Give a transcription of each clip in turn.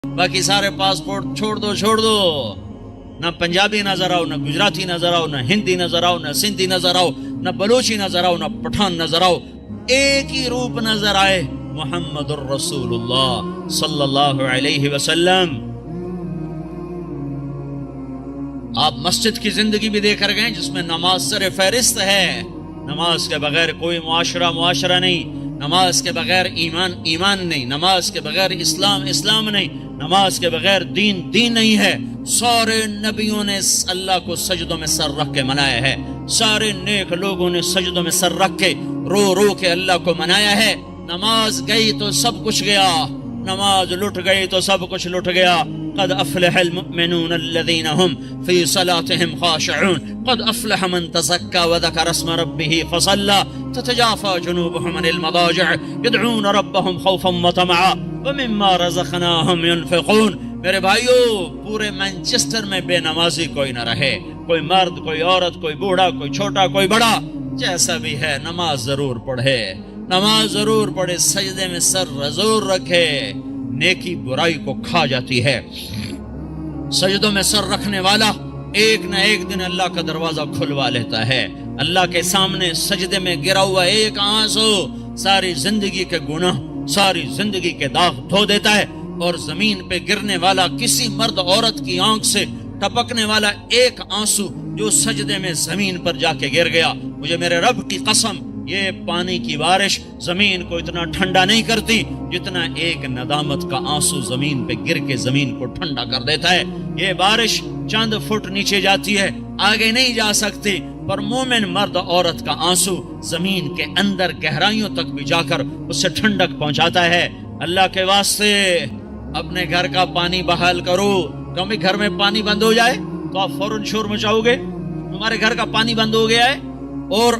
باقی سارے پاسپورٹ چھوڑ دو. نہ پنجابی نظر آؤ، نہ گجراتی نظر آؤ، نہ ہندی نظر آؤ، نہ سندھی نظر آؤ، نہ بلوچی نظر آؤ، نہ پٹھان نظر آؤ. ایک ہی روپ نظر آئے، محمد الرسول اللہ صلی اللہ علیہ وسلم. آپ مسجد کی زندگی بھی دیکھ کر گئے جس میں نماز سر فہرست ہے. نماز کے بغیر کوئی معاشرہ نہیں، نماز کے بغیر ایمان نہیں، نماز کے بغیر اسلام نہیں، نماز کے بغیر دین نہیں ہے. سارے نبیوں نے اللہ کو سجدوں میں سر رکھ کے منایا ہے. سارے نیک لوگوں نے سجدوں میں سر رکھ کے رو کے اللہ کو منایا ہے. نماز گئی تو سب کچھ گیا، نماز لٹ گئی تو سب کچھ لٹ گیا. قد افلح المؤمنون الذين هم في صلاتهم خاشعون قد افلح من تزكى وذكر اسم ربه فصلى تتجافى جنوبهم عن المضاجع يدعون ربهم خوفا وطمعا ومما رزقناهم ينفقون. میرے بھائیو، پورے مانچسٹر میں بے نمازی کوئی نہ رہے، کوئی مرد، کوئی عورت، کوئی بوڑھا، کوئی چھوٹا، کوئی بڑا، جیسا بھی ہے نماز ضرور پڑھے، نماز ضرور پڑھے، سجدے میں سر ضرور رکھے. نیکی برائی کو کھا جاتی ہے. سجدوں میں سر رکھنے والا ایک نہ ایک دن اللہ کا دروازہ کھلوا لیتا ہے. اللہ کے سامنے سجدے میں گرا ہوا ایک آنسو ساری زندگی کے گناہ، ساری زندگی کے داغ دھو دیتا ہے. اور زمین پہ گرنے والا کسی مرد عورت کی آنکھ سے ٹپکنے والا ایک آنسو جو سجدے میں زمین پر جا کے گر گیا، مجھے میرے رب کی قسم یہ پانی کی بارش زمین کو اتنا ٹھنڈا نہیں کرتی جتنا ایک ندامت کا آنسو زمین پہ گر کے زمین کو ٹھنڈا کر دیتا ہے. یہ بارش چند فٹ نیچے جاتی ہے، آگے نہیں جا سکتی، پر مومن مرد عورت کا آنسو زمین کے اندر گہرائیوں تک بھی جا کر اسے ٹھنڈک پہنچاتا ہے. اللہ کے واسطے اپنے گھر کا پانی بحال کرو. کبھی گھر میں پانی بند ہو جائے تو آپ فوراً شور مچاؤ گے، ہمارے گھر کا پانی بند ہو گیا ہے، اور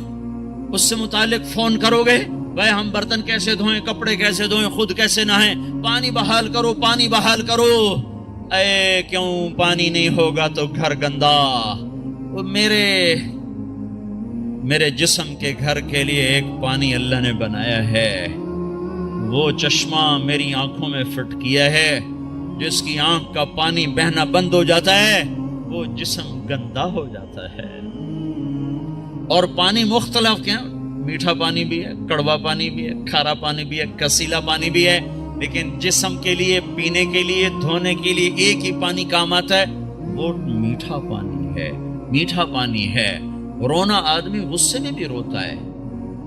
اس سے متعلق فون کرو گے، بھائی ہم برتن کیسے دھوئیں، کپڑے کیسے دھوئیں، خود کیسے نہائیں، پانی بحال کرو، پانی بحال کرو. اے کیوں پانی نہیں ہوگا تو گھر گندا. میرے جسم کے گھر کے لیے ایک پانی اللہ نے بنایا ہے. وہ چشمہ میری آنکھوں میں فٹ کیا ہے، جس کی آنکھ کا پانی بہنا بند ہو جاتا ہے وہ جسم گندا ہو جاتا ہے. اور پانی مختلف کیا، میٹھا پانی بھی ہے، کڑوا پانی بھی ہے، کھارا پانی بھی ہے، کسیلا پانی بھی ہے، لیکن جسم کے لیے، پینے کے لیے، دھونے کے لیے ایک ہی پانی کام آتا ہے، وہ میٹھا پانی ہے. میٹھا پانی ہے. رونا آدمی غصے میں بھی روتا ہے،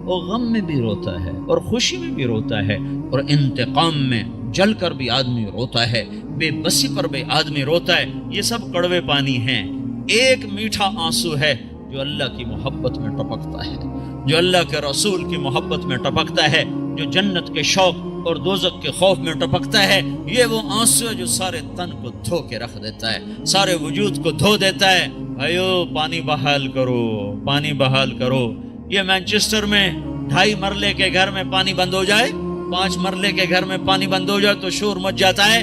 اور غم میں بھی روتا ہے، اور خوشی میں بھی روتا ہے، اور انتقام میں جل کر بھی آدمی روتا ہے، بے بسی پر بھی آدمی روتا ہے. یہ سب کڑوے پانی ہیں. ایک میٹھا آنسو ہے جو اللہ کی محبت میں ٹپکتا ہے، جو اللہ کے رسول کی محبت میں ٹپکتا ہے، جو جنت کے شوق اور دوزخ کے خوف میں ٹپکتا ہے. یہ وہ آنسو ہے جو سارے تن کو دھو کے رکھ دیتا ہے، سارے وجود کو دھو دیتا ہے. بھائیو، پانی بحال کرو، پانی بحال کرو. یہ مانچسٹر میں 2.5 مرلے کے گھر میں پانی بند ہو جائے، 5 مرلے کے گھر میں پانی بند ہو جائے تو شور مچ جاتا ہے.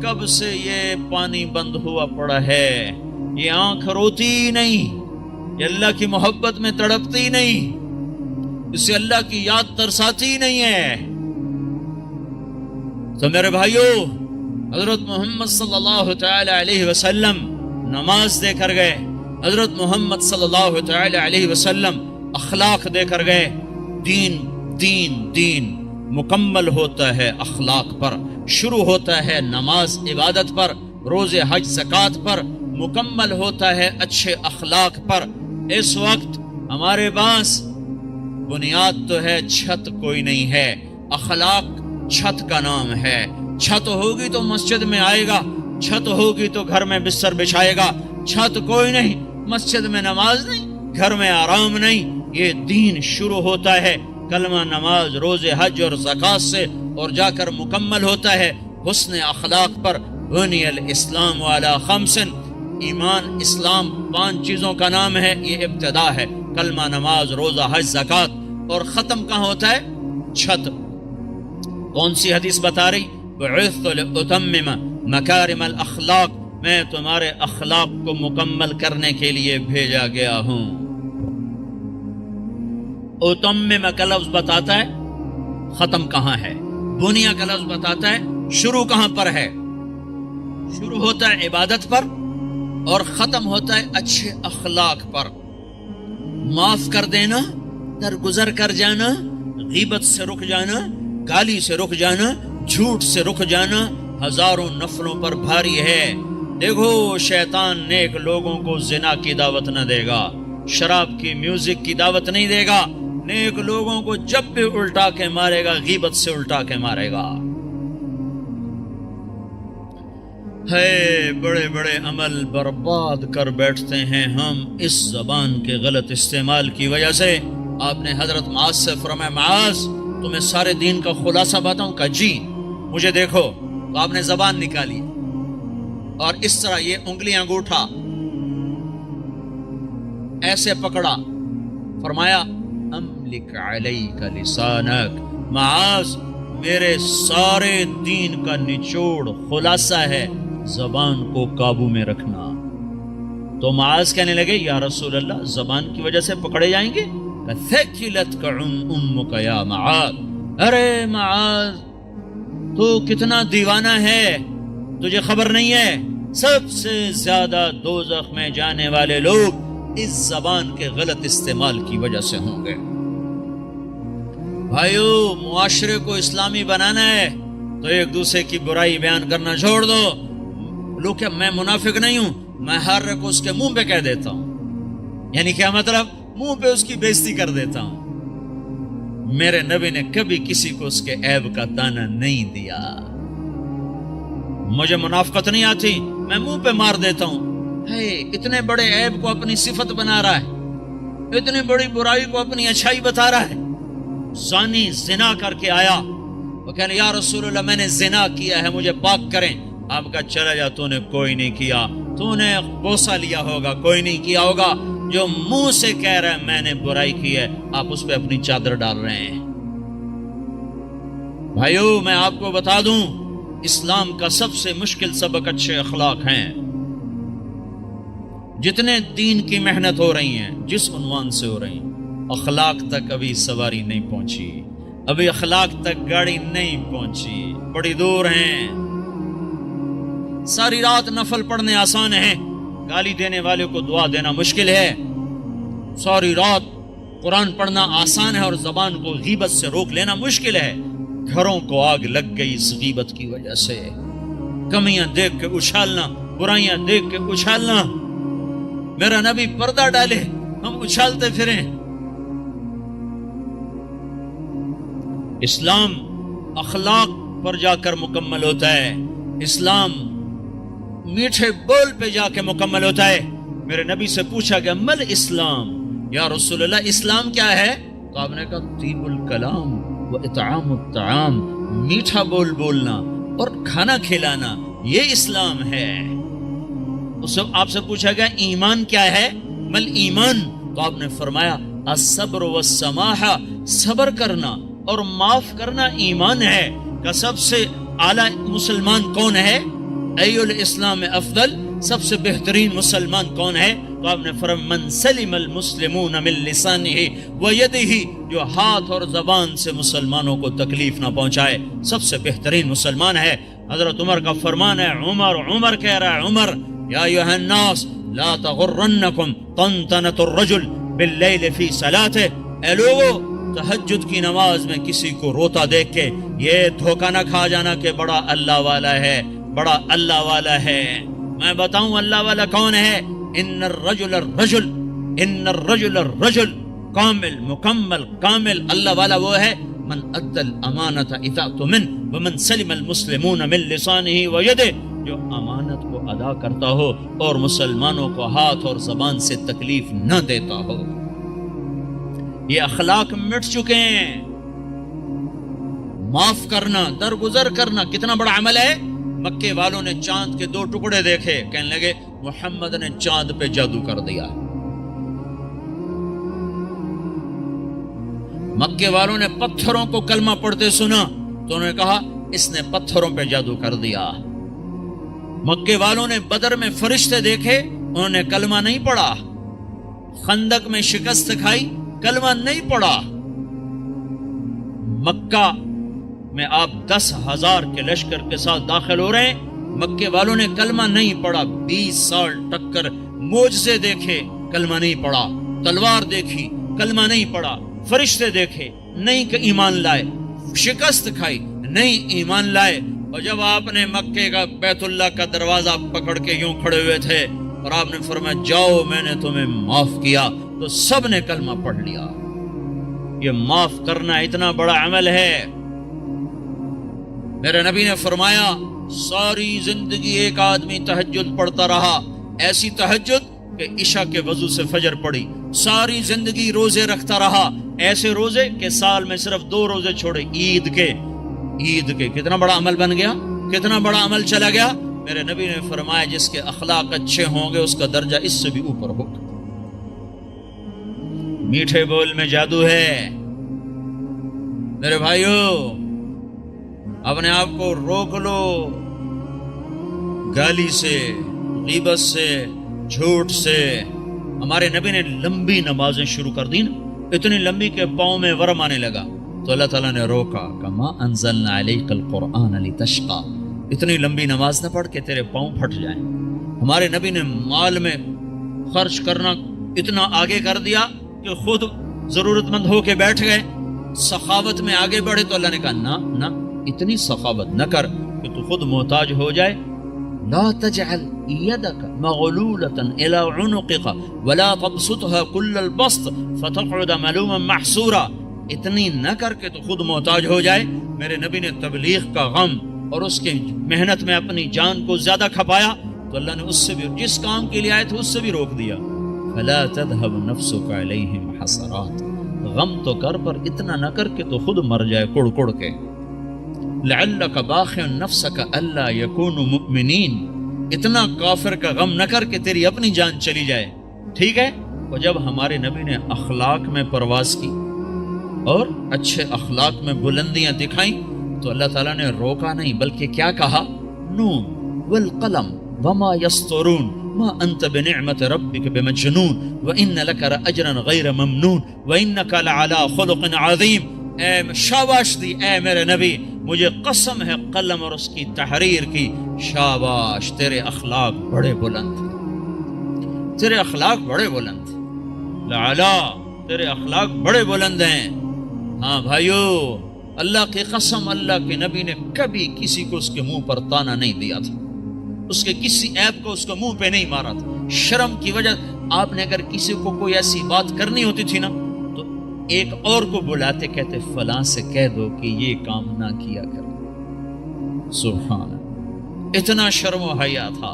کب سے یہ پانی بند ہوا پڑا ہے. یہ آنکھ روتی نہیں، یہ اللہ کی محبت میں تڑپتی نہیں، اسے اللہ کی یاد ترساتی نہیں ہے. تو میرے بھائیو، حضرت محمد صلی اللہ تعالی علیہ وسلم نماز دے کر گئے، حضرت محمد صلی اللہ تعالی علیہ وسلم اخلاق دے کر گئے. دین مکمل ہوتا ہے اخلاق پر، شروع ہوتا ہے نماز عبادت پر، روزے حج زکوٰۃ پر، مکمل ہوتا ہے اچھے اخلاق پر. اس وقت ہمارے پاس بنیاد تو ہے، چھت کوئی نہیں ہے. اخلاق چھت کا نام ہے. چھت ہوگی تو مسجد میں آئے گا، چھت ہوگی تو گھر میں بستر بچھائے گا. چھت کوئی نہیں، مسجد میں نماز نہیں، گھر میں آرام نہیں. یہ دین شروع ہوتا ہے کلمہ، نماز، روزے حج اور زکوٰۃ سے، اور جا کر مکمل ہوتا ہے حسن اخلاق پر. بنی الاسلام علی 5، ایمان اسلام 5 چیزوں کا نام ہے. یہ ابتدا ہے، کلمہ، نماز، روزہ حج زکوٰۃ. اور ختم کہاں ہوتا ہے؟ چھت. کون سی حدیث بتا رہی؟ بعثت لأتمم مکارم الاخلاق، میں تمہارے اخلاق کو مکمل کرنے کے لیے بھیجا گیا ہوں. اتمم کا لفظ بتاتا ہے ختم کہاں ہے، بنیا کا لفظ بتاتا ہے شروع کہاں پر ہے؟ شروع ہوتا ہے عبادت پر اور ختم ہوتا ہے اچھے اخلاق پر. معاف کر دینا، درگزر کر جانا، غیبت سے رک جانا، گالی سے رک جانا، جھوٹ سے رک جانا ہزاروں نفلوں پر بھاری ہے. دیکھو شیطان نیک لوگوں کو زنا کی دعوت نہ دے گا، شراب کی، میوزک کی دعوت نہیں دے گا. نیک لوگوں کو جب بھی الٹا کے مارے گا، غیبت سے الٹا کے مارے گا. ہے بڑے بڑے عمل برباد کر بیٹھتے ہیں ہم اس زبان کے غلط استعمال کی وجہ سے. آپ نے حضرت معاذ سے فرمایا معاذ تمہیں سارے دین کا خلاصہ بتاؤں؟ کہا جی. مجھے دیکھو. تو آپ نے زبان نکالی اور اس طرح یہ انگلی انگوٹھا ایسے پکڑا، فرمایا املک علیک لسانک. معاذ میرے سارے دین کا نچوڑ خلاصہ ہے زبان کو قابو میں رکھنا. تو معاذ کہنے لگے یا رسول اللہ زبان کی وجہ سے پکڑے جائیں گے؟ ثقلتک امک یا معاذ. ارے معاذ تو کتنا دیوانہ ہے، تجھے خبر نہیں ہے سب سے زیادہ دوزخ میں جانے والے لوگ اس زبان کے غلط استعمال کی وجہ سے ہوں گے. بھائیو معاشرے کو اسلامی بنانا ہے تو ایک دوسرے کی برائی بیان کرنا چھوڑ دو. لوگ کیا میں منافق نہیں ہوں، میں ہر کو اس کے منہ پہ کہہ دیتا ہوں. یعنی کیا مطلب؟ منہ پہ اس کی بےزتی کر دیتا ہوں. میرے نبی نے کبھی کسی کو اس کے عیب کا دانہ نہیں دیا. مجھے منافقت نہیں آتی، میں منہ پہ مار دیتا ہوں. اتنے بڑے عیب کو اپنی صفت بنا رہا ہے، اتنی بڑی برائی کو اپنی اچھائی بتا رہا ہے. زانی زنا کر کے آیا، وہ کہنے یا رسول اللہ میں نے زنا کیا ہے مجھے پاک کریں. آپ کا چلا جا، تو نے کوئی نہیں کیا، تو نے بوسہ لیا ہوگا، کوئی نہیں کیا ہوگا. جو منہ سے کہہ رہا ہے میں نے برائی کی ہے، آپ اس پہ اپنی چادر ڈال رہے ہیں. بھائیو میں آپ کو بتا دوں اسلام کا سب سے مشکل سبق اچھے اخلاق ہیں. جتنے دین کی محنت ہو رہی ہیں جس عنوان سے ہو رہی ہیں، اخلاق تک ابھی سواری نہیں پہنچی، ابھی اخلاق تک گاڑی نہیں پہنچی، بڑی دور ہیں. ساری رات نفل پڑھنے آسان ہے، گالی دینے والے کو دعا دینا مشکل ہے. ساری رات قرآن پڑھنا آسان ہے اور زبان کو غیبت سے روک لینا مشکل ہے. گھروں کو آگ لگ گئی اس غیبت کی وجہ سے. کمیاں دیکھ کے اچھالنا، برائیاں دیکھ کے اچھالنا. میرا نبی پردہ ڈالے ہم اچھالتے پھریں. اسلام اخلاق پر جا کر مکمل ہوتا ہے، اسلام میٹھے بول پہ جا کے مکمل ہوتا ہے. میرے نبی سے پوچھا گیا مل اسلام، یا رسول اللہ اسلام کیا ہے؟ تو آپ نے کہا طیب الکلام و اطعام الطعام، میٹھا بول بولنا اور کھانا کھلانا، یہ اسلام ہے. آپ سے پوچھا گیا ایمان کیا ہے؟ مل ایمان، تو آپ نے فرمایا الصبر والسماحہ، صبر کرنا اور معاف کرنا ایمان ہے. کہ سب سے اعلیٰ مسلمان کون ہے؟ ای الاسلام افضل، سب سے بہترین مسلمان کون ہے؟ تو آپ نے فرمایا من سلم المسلمون من لسانہ ویدہ، جو ہاتھ اور زبان سے مسلمانوں کو تکلیف نہ پہنچائے سب سے بہترین مسلمان ہے. حضرت عمر کا فرمان ہے، عمر کہہ رہا ہے، عمر یا ایھا الناس لا تغرنکم طنطنۃ الرجل باللیل فی صلاته. اے لوگو تہجد کی نماز میں کسی کو روتا دیکھ کے یہ دھوکہ نہ کھا جانا کہ بڑا اللہ والا ہے، بڑا اللہ والا ہے. میں بتاؤں اللہ والا کون ہے؟ ان الرجل کامل، مکمل، کامل. اللہ والا وہ ہے من ادى الامانۃ اذا اؤتمن ومن سلم المسلمون من لسانہ ویدہ، جو امانت کو ادا کرتا ہو اور مسلمانوں کو ہاتھ اور زبان سے تکلیف نہ دیتا ہو. یہ اخلاق مٹ چکے ہیں. معاف کرنا، درگزر کرنا کتنا بڑا عمل ہے. مکے والوں نے چاند کے 2 ٹکڑے دیکھے، کہنے لگے محمد نے چاند پہ جادو کر دیا. مکے والوں نے پتھروں کو کلمہ پڑھتے سنا تو انہوں نے کہا اس نے پتھروں پہ جادو کر دیا. مکے والوں نے بدر میں فرشتے دیکھے، انہوں نے کلمہ نہیں پڑھا. خندق میں شکست کھائی، کلمہ نہیں پڑھا. مکہ میں آپ 10,000 کے لشکر کے ساتھ داخل ہو رہے ہیں. مکے والوں نے کلمہ نہیں پڑھا. 20 سال ٹکر معجزے دیکھے, کلمہ نہیں پڑھا. تلوار دیکھی, کلمہ نہیں پڑھا. فرشتے دیکھے, نہیں کہ ایمان لائے. شکست کھائی, نہیں ایمان لائے. اور جب آپ نے مکے کا بیت اللہ کا دروازہ پکڑ کے یوں کھڑے ہوئے تھے اور آپ نے فرمایا جاؤ میں نے تمہیں معاف کیا, تو سب نے کلمہ پڑھ لیا. یہ معاف کرنا اتنا بڑا عمل ہے. میرے نبی نے فرمایا ساری زندگی ایک آدمی تہجد پڑھتا رہا, ایسی تہجد کہ عشاء کے وضو سے فجر پڑی. ساری زندگی روزے رکھتا رہا, ایسے روزے کہ سال میں صرف 2 روزے چھوڑے, عید کے. کتنا بڑا عمل بن گیا, کتنا بڑا عمل چلا گیا. میرے نبی نے فرمایا جس کے اخلاق اچھے ہوں گے اس کا درجہ اس سے بھی اوپر ہوگا. میٹھے بول میں جادو ہے. میرے بھائیو, اپنے آپ کو روک لو گالی سے, غیبت سے, جھوٹ سے. ہمارے نبی نے لمبی نمازیں شروع کر دی نا, اتنی لمبی کہ پاؤں میں ورم آنے لگا, تو اللہ تعالیٰ نے روکا. کما انزلنا علیک القرآن لتشقى, اتنی لمبی نماز نہ پڑھ کے تیرے پاؤں پھٹ جائیں. ہمارے نبی نے مال میں خرچ کرنا اتنا آگے کر دیا کہ خود ضرورت مند ہو کے بیٹھ گئے. سخاوت میں آگے بڑھے تو اللہ نے کہا نہ اتنی سخاوت نہ کر کہ تو خود محتاج ہو جائے. لا تجعل يدك مغلولة الى عنقك ولا تبسطها كل البسط فتقعد ملوما محسورا. اتنی نہ کر کے تو خود محتاج ہو جائے. میرے نبی نے تبلیغ کا غم اور اس کے محنت میں اپنی جان کو زیادہ کھپایا, تو اللہ نے اس سے بھی, جس کام کے لیے آئے تھے اس سے بھی روک دیا. فلا تذهب نفسك عليهم حسرات, غم تو کر پر اتنا نہ کر کے تو خود مر جائے کڑ کڑ کے. لعلك باخع نفسك الا يكونوا مؤمنين, اتنا کافر کا غم نہ کر کے تیری اپنی جان چلی جائے. ٹھیک ہے. اور جب ہمارے نبی نے اخلاق میں پرواز کی اور اچھے اخلاق میں بلندیاں دکھائیں تو اللہ تعالیٰ نے روکا نہیں, بلکہ کیا کہا, نون والقلم وما يسطرون ما انت بنعمت ربك بمجنون وان لك لاجرا غیر ممنون وانك لعلى خلق عظیم. اے شاباش دی اے میرے نبی, مجھے قسم ہے قلم اور اس کی تحریر کی, شاباش تیرے اخلاق بڑے بلند تھے, تیرے اخلاق بڑے بلند تھے. لعلا, تیرے اخلاق بڑے بلند ہیں. ہاں بھائیو, اللہ کی قسم, اللہ کے نبی نے کبھی کسی کو اس کے منہ پر تانا نہیں دیا تھا, اس کے کسی عیب کو اس کو منہ پہ نہیں مارا تھا. شرم کی وجہ, آپ نے اگر کسی کو کوئی ایسی بات کرنی ہوتی تھی نا تو ایک اور کو بلاتے, کہتے فلاں سے کہہ دو کہ یہ کام نہ کیا کر. سبحان اللہ, اتنا شرم و حیا تھا.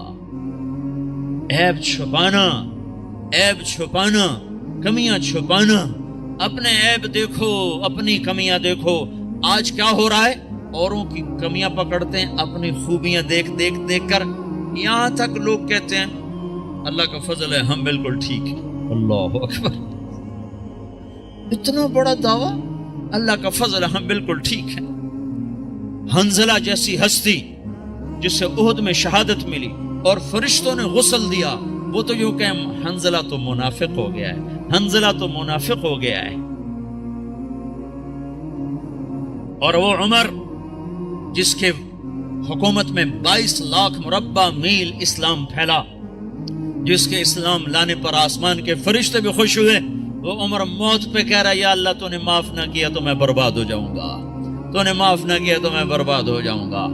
عیب چھپانا, عیب چھپانا, کمیاں چھپانا. اپنے عیب دیکھو, اپنی کمیاں دیکھو. آج کیا ہو رہا ہے, اوروں کی کمیاں پکڑتے ہیں, اپنی خوبیاں دیکھ کر, یہاں تک لوگ کہتے ہیں اللہ کا فضل ہے ہم بالکل ٹھیک ہیں. اللہ اکبر, اتنا بڑا دعویٰ, اللہ کا فضل ہے ہم بالکل ٹھیک ہیں. حنزلہ جیسی ہستی جس سے احد میں شہادت ملی اور فرشتوں نے غسل دیا, وہ تو یوں کہ حنزلہ تو منافق ہو گیا ہے, حنزلہ تو منافق ہو گیا ہے. اور وہ عمر جس کے حکومت میں 22 لاکھ مربع میل اسلام پھیلا, جس کے اسلام لانے پر آسمان کے فرشتے بھی خوش ہوئے, وہ عمر موت پہ کہہ رہا یا اللہ تو نے معاف نہ کیا تو میں برباد ہو جاؤں گا, تو نے معاف نہ کیا تو میں برباد ہو جاؤں گا.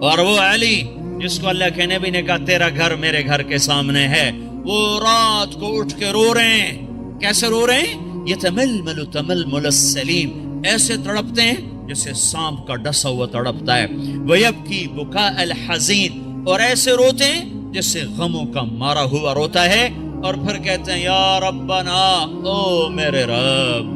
اور وہ علی جس کو اللہ کے نبی نے کہا تیرا گھر میرے گھر کے سامنے ہے, وہ رات کو اٹھ کے رو رہے ہیں. کیسے رو رہے ہیں, یتململ تململ السلیم, ایسے تڑپتے ہیں جیسے سانپ کا ڈسا ہوا تڑپتا ہے. ویبکی بکاء الحزین, اور ایسے روتے ہیں جیسے غموں کا مارا ہوا روتا ہے. اور پھر کہتے ہیں یا ربنا, او میرے رب,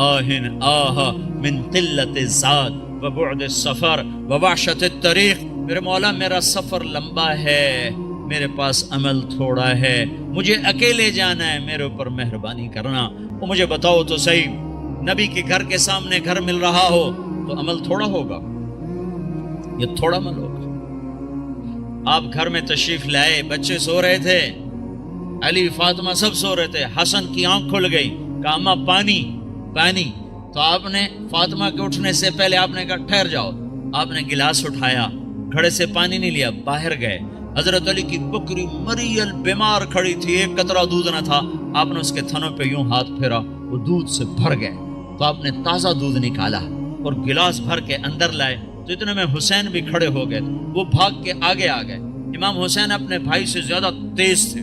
آہن آہ من قلت الزاد وبعد السفر ووحشت الطریق, میرے مولا میرا سفر لمبا ہے, میرے پاس عمل تھوڑا ہے, مجھے اکیلے جانا ہے, میرے اوپر مہربانی کرنا. وہ مجھے بتاؤ تو صحیح, نبی کے گھر کے سامنے گھر مل رہا ہو تو عمل تھوڑا ہوگا, یہ تھوڑا عمل ہوگا. آپ گھر میں تشریف لائے, بچے سو رہے تھے, علی فاطمہ سب سو رہے تھے. حسن کی آنکھ کھل گئی, کہا اماں پانی پانی. تو آپ نے فاطمہ کے اٹھنے سے پہلے آپ نے کہا ٹھہر جاؤ, آپ نے گلاس اٹھایا، گھڑے سے پانی نہیں لیا، باہر گئے، حضرت علی کی بکری مریل بیمار کھڑی تھی، ایک قطرہ دودھ نہ تھا، آپ نے اس کے تھنوں پہ یوں ہاتھ پھیرا، وہ دودھ سے بھر گئے، تو آپ نے تازہ دودھ نکالا اور گلاس بھر کے اندر لائے، تو اتنے میں حسین بھی کھڑے ہو گئے، وہ بھاگ کے آگے آ گئے۔ امام حسین اپنے بھائی سے زیادہ تیز تھے،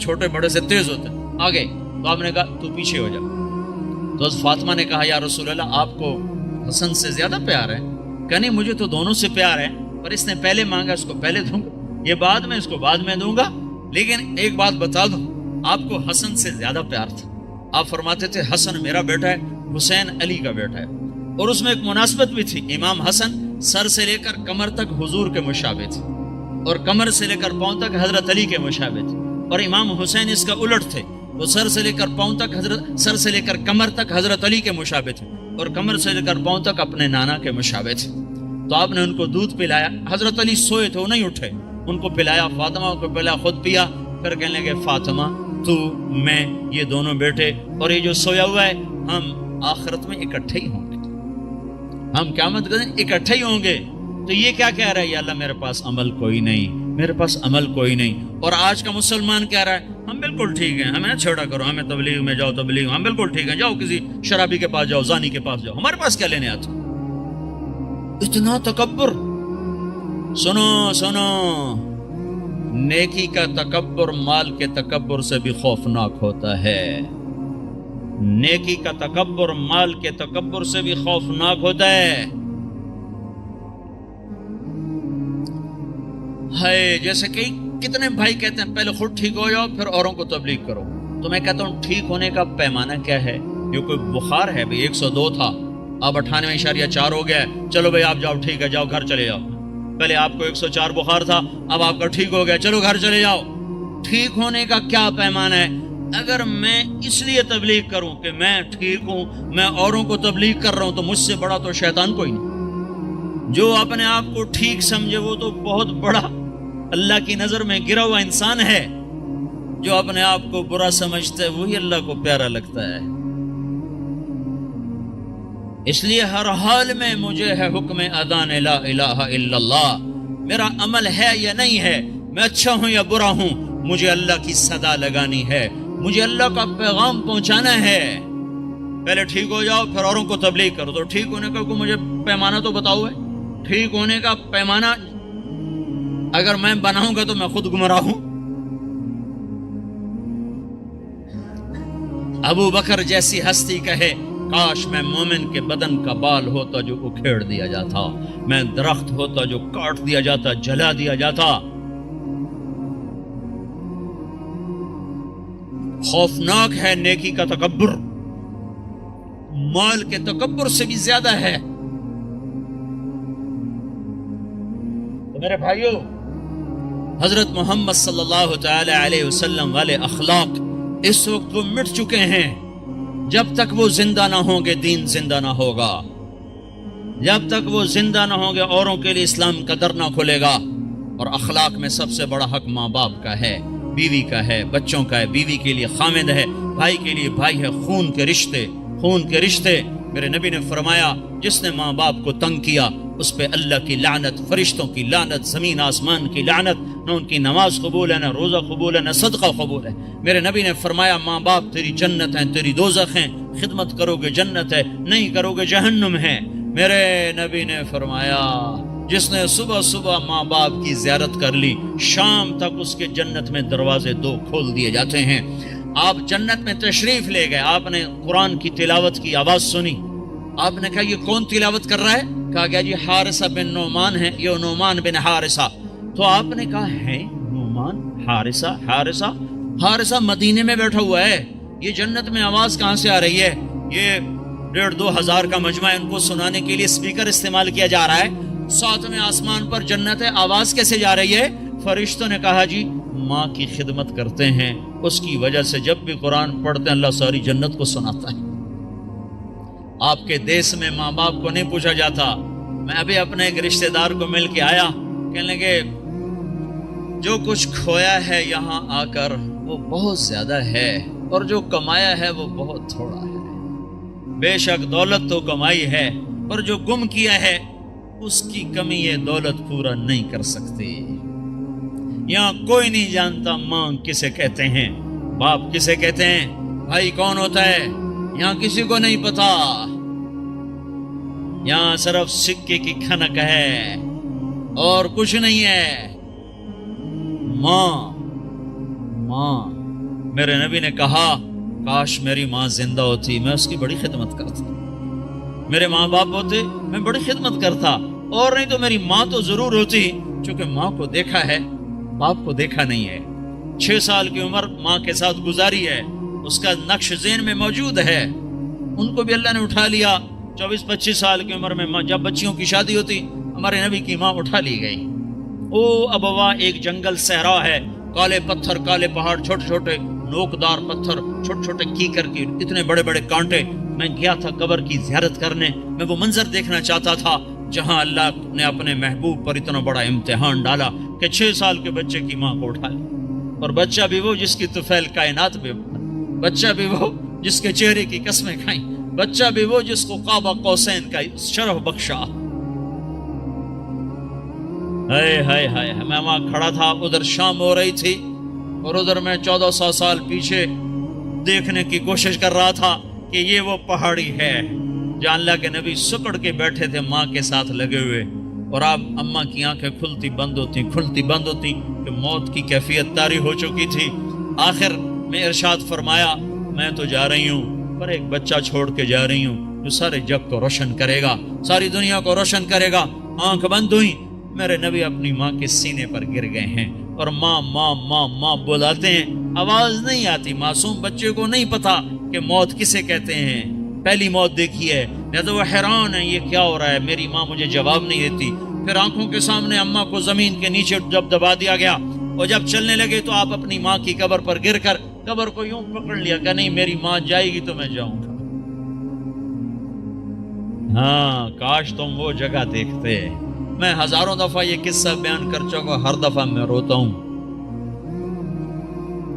چھوٹے بڑے سے تیز ہوتے، آگے، تو آپ نے کہا تو پیچھے ہو جا۔ تو فاطمہ نے کہا یا رسول اللہ آپ کو حسن سے زیادہ پیار ہے؟ کہ نہیں مجھے تو دونوں سے پیار ہے، پر اس نے پہلے مانگا، اس کو پہلے دوں گا، یہ بعد میں، اس کو بعد میں دوں گا، لیکن ایک بات بتا دوں، آپ کو حسن سے زیادہ پیار تھا۔ آپ فرماتے تھے حسن میرا بیٹا ہے، حسین علی کا بیٹا ہے، اور اس میں ایک مناسبت بھی تھی، امام حسن سر سے لے کر کمر تک حضور کے مشابہ تھے، اور کمر سے لے کر پاؤں تک حضرت علی کے مشابہ تھے، اور امام حسین اس کا الٹ تھے، وہ سر سے لے کر پاؤں تک سر سے لے کر کمر تک حضرت علی کے مشابہ تھے، اور کمر سے لے کر پاؤں تک اپنے نانا کے مشابہ تھے۔ تو آپ نے ان کو دودھ پلایا، حضرت علی سوئے تھے، وہ نہیں اٹھے، ان کو پلایا، فاطمہ کو پلایا، خود پیا، پھر کہنے لگے فاطمہ تو میں یہ دونوں بیٹے اور یہ جو سویا ہوا ہے ہم آخرت میں اکٹھے ہی ہوں گے، ہم قیامت کے دن اکٹھے ہی ہوں گے۔ تو یہ کیا کہہ رہا ہے؟ یا اللہ میرے پاس عمل کوئی نہیں، میرے پاس عمل کوئی نہیں۔ اور آج کا مسلمان کہہ رہا ہے ہم بالکل ٹھیک ہیں، ہمیں نہ چھیڑا کرو، ہمیں تبلیغ میں جاؤ، تبلیغ ہم بالکل ٹھیک ہیں، جاؤ کسی شرابی کے پاس جاؤ، زانی کے پاس جاؤ، ہمارے پاس کیا لینے آتے؟ اتنا تکبر! سنو سنو، نیکی کا تکبر مال کے تکبر سے بھی خوفناک ہوتا ہے، نیکی کا تکبر مال کے تکبر سے بھی خوفناک ہوتا ہے۔ جیسے کہ کتنے بھائی کہتے ہیں پہلے خود ٹھیک ہو جاؤ پھر اوروں کو تبلیغ کرو، تو میں کہتا ہوں ٹھیک ہونے کا پیمانہ کیا ہے؟ یہ کوئی بخار ہے بھئی 102 تھا، اب 98.4 ہو گیا، چلو بھئی آپ جاؤ، ٹھیک ہے، جاؤ گھر چلے جاؤ۔ پہلے آپ کو 104 بخار تھا، اب آپ کا ٹھیک ہو گیا، چلو گھر چلے جاؤ۔ ٹھیک ہونے کا کیا پیمانہ ہے؟ اگر میں اس لیے تبلیغ کروں کہ میں ٹھیک ہوں، میں اوروں کو تبلیغ کر رہا ہوں، تو مجھ سے بڑا تو شیطان کوئی نہیں۔ جو اپنے آپ کو ٹھیک سمجھے وہ تو بہت بڑا اللہ کی نظر میں گرا ہوا انسان ہے، جو اپنے آپ کو برا سمجھتا ہے وہی اللہ کو پیارا لگتا ہے۔ اس لیے ہر حال میں مجھے ہے حکم اذان لا الہ الا اللہ، میرا عمل ہے یا نہیں ہے، میں اچھا ہوں یا برا ہوں، مجھے اللہ کی صدا لگانی ہے، مجھے اللہ کا پیغام پہنچانا ہے۔ پہلے ٹھیک ہو جاؤ پھر اوروں کو تبلیغ کرو، تو ٹھیک ہونے کا کوئی مجھے پیمانہ تو بتاؤ ہے؟ ٹھیک ہونے کا پیمانہ اگر میں بناؤں گا تو میں خود گمراہ ہوں۔ ابو بکر جیسی ہستی کہے کاش میں مومن کے بدن کا بال ہوتا جو اکھیڑ دیا جاتا، میں درخت ہوتا جو کاٹ دیا جاتا، جلا دیا جاتا۔ خوفناک ہے نیکی کا تکبر، مال کے تکبر سے بھی زیادہ ہے۔ تو میرے بھائیوں، حضرت محمد صلی اللہ تعالی علیہ وسلم والے اخلاق اس وقت وہ مٹ چکے ہیں، جب تک وہ زندہ نہ ہوں گے دین زندہ نہ ہوگا، جب تک وہ زندہ نہ ہوں گے اوروں کے لیے اسلام کا در نہ کھلے گا۔ اور اخلاق میں سب سے بڑا حق ماں باپ کا ہے، بیوی کا ہے، بچوں کا ہے، بیوی کے لیے خامد ہے، بھائی کے لیے بھائی ہے، خون کے رشتے، خون کے رشتے۔ میرے نبی نے فرمایا جس نے ماں باپ کو تنگ کیا اس پہ اللہ کی لعنت، فرشتوں کی لعنت، زمین آسمان کی لعنت، نہ ان کی نماز قبول ہے، نہ روزہ قبول ہے، نہ صدقہ قبول ہے۔ میرے نبی نے فرمایا ماں باپ تیری جنت ہیں، تیری دوزخ ہیں، خدمت کرو گے جنت ہے، نہیں کرو گے جہنم ہے۔ میرے نبی نے فرمایا جس نے صبح صبح ماں باپ کی زیارت کر لی شام تک اس کے جنت میں دروازے 2 کھول دیے جاتے ہیں۔ آپ جنت میں تشریف لے گئے، آپ نے قرآن کی تلاوت کی آواز سنی، آپ نے کہا یہ کون تلاوت کر رہا ہے؟ کہا گیا جی حارثہ بن نعمان ہے، یہ نعمان بن حارثہ۔ تو آپ نے کہا ہے نعمان، حارثہ مدینے میں بیٹھا ہوا ہے، یہ جنت میں آواز کہاں سے آ رہی ہے؟ یہ 1,500 2,000 کا مجمع ان کو سنانے کے لیے اسپیکر استعمال کیا جا رہا ہے، 7ویں آسمان پر جنت ہے، آواز کیسے جا رہی ہے؟ فرشتوں نے کہا جی ماں کی خدمت کرتے ہیں، اس کی وجہ سے جب بھی قرآن پڑھتے ہیں اللہ ساری جنت کو سناتا ہے۔ آپ کے دیس میں ماں باپ کو نہیں پوچھا جاتا۔ میں ابھی اپنے ایک رشتہ دار کو مل کے آیا، کہنے لگے جو کچھ کھویا ہے یہاں آ کر وہ بہت زیادہ ہے، اور جو کمایا ہے وہ بہت تھوڑا ہے۔ بے شک دولت تو کمائی ہے، اور جو گم کیا ہے اس کی کمی یہ دولت پورا نہیں کر سکتی۔ یہاں کوئی نہیں جانتا ماں کسے کہتے ہیں، باپ کسے کہتے ہیں، بھائی کون ہوتا ہے، یہاں کسی کو نہیں پتا۔ یہاں صرف سکے کی کھنک ہے اور کچھ نہیں ہے۔ ماں میرے نبی نے کہا کاش میری ماں زندہ ہوتی، میں اس کی بڑی خدمت کرتا۔ میرے ماں باپ ہوتے میں بڑی خدمت کرتا، اور نہیں تو میری ماں تو ضرور ہوتی، چونکہ ماں کو دیکھا ہے باپ کو دیکھا نہیں ہے۔ 6 سال کی عمر ماں کے ساتھ گزاری ہے، اس کا نقش ذہن میں موجود ہے۔ ان کو بھی اللہ نے اٹھا لیا 24-25 سال کی عمر میں، جب بچیوں کی شادی ہوتی ہمارے نبی کی ماں اٹھا لی گئی۔ او ابوا ایک جنگل صحرا ہے، کالے پتھر، کالے پہاڑ، چھوٹے چھوٹے نوکدار پتھر، چھوٹے چھوٹے کیکر کی اتنے بڑے بڑے کانٹے۔ میں گیا تھا قبر کی زیارت کرنے، میں وہ منظر دیکھنا چاہتا تھا جہاں اللہ نے اپنے محبوب پر اتنا بڑا امتحان ڈالا کہ 6 سال کے بچے کی ماں کو اٹھا لیا، اور بچہ بھی وہ جس کی طفیل کائنات میں، بچہ بھی وہ جس کے چہرے کی قسمیں کھائیں، بچہ بھی وہ جس کو قاب قوسین کا شرف بخشا۔ ہائے میں وہاں کھڑا تھا، ادھر شام ہو رہی تھی اور ادھر میں 1400 سال پیچھے دیکھنے کی کوشش کر رہا تھا کہ یہ وہ پہاڑی ہے جہاں اللہ کے نبی سکڑ کے بیٹھے تھے ماں کے ساتھ لگے ہوئے، اور اب اماں کی آنکھیں کھلتی بند ہوتی کہ موت کی کیفیت طاری ہو چکی تھی۔ آخر میں ارشاد فرمایا میں تو جا رہی ہوں، پر ایک بچہ چھوڑ کے جا رہی ہوں جو سارے جگ کو روشن کرے گا، ساری دنیا کو روشن کرے گا۔ آنکھ بند ہوئی، میرے نبی اپنی ماں کے سینے پر گر گئے ہیں اور ماں ماں ماں ماں بلاتے ہیں، آواز نہیں آتی۔ معصوم بچے کو نہیں پتا کہ موت کسے کہتے ہیں، پہلی موت دیکھی ہے، یا تو وہ حیران ہے یہ کیا ہو رہا ہے، میری ماں مجھے جواب نہیں دیتی۔ پھر آنکھوں کے سامنے اماں کو زمین کے نیچے جب دبا دیا گیا اور جب چلنے لگے تو آپ اپنی ماں کی قبر پر گر کر قبر کو یوں پکڑ لیا کہ نہیں میری ماں جائے گی تو میں جاؤں گا۔ ہاں کاش تم وہ جگہ دیکھتے۔ میں ہزاروں دفعہ یہ قصہ بیان کر چکا، ہر دفعہ میں روتا ہوں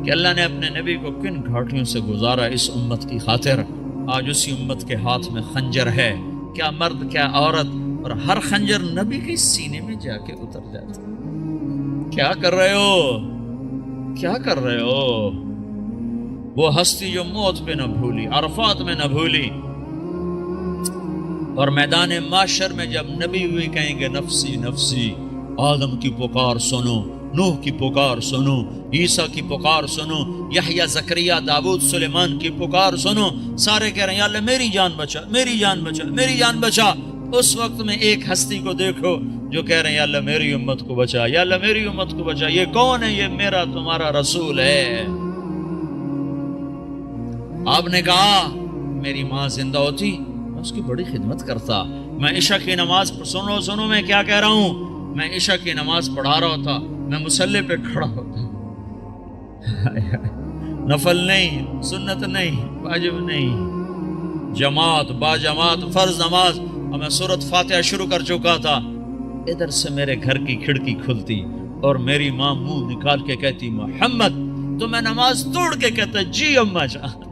کہ اللہ نے اپنے نبی کو کن گھاٹیوں سے گزارا اس امت کی خاطر۔ آج اسی امت کے ہاتھ میں خنجر ہے، کیا مرد کیا عورت، اور ہر خنجر نبی کے سینے میں جا کے اتر جاتا۔ کیا کر رہے ہو؟ وہ ہستی جو موت پہ نہ بھولی، عرفات میں نہ بھولی، اور میدان معاشر میں جب نبی ہوئی کہیں گے نفسی نفسی، آدم کی پکار سنو، نوح کی پکار سنو، عیسیٰ کی پکار سنو، یحییٰ، زکریہ، داؤد، سلیمان کی پکار سنو، سارے کہہ رہے ہیں یا اللہ میری جان بچا، میری جان بچا، میری جان بچا۔ اس وقت میں ایک ہستی کو دیکھو جو کہہ رہے ہیں یا اللہ میری امت کو بچا، یا اللہ میری امت کو بچا۔ یہ کون ہے؟ یہ میرا تمہارا رسول ہے۔ آپ نے کہا میری ماں زندہ ہوتی میں اس کی بڑی خدمت کرتا۔ میں عشاء کی نماز سنو میں کیا کہہ رہا ہوں، میں عشاء کی نماز پڑھا رہا ہوتا، میں مصلی پہ کھڑا ہوتا، نفل نہیں، سنت نہیں، واجب نہیں، جماعت با جماعت فرض نماز، اور میں سورۃ فاتحہ شروع کر چکا تھا۔ ادھر سے میرے گھر کی کھڑکی کھلتی اور میری ماں منہ نکال کے کہتی محمد، تو میں نماز توڑ کے کہتا جی اماں جان،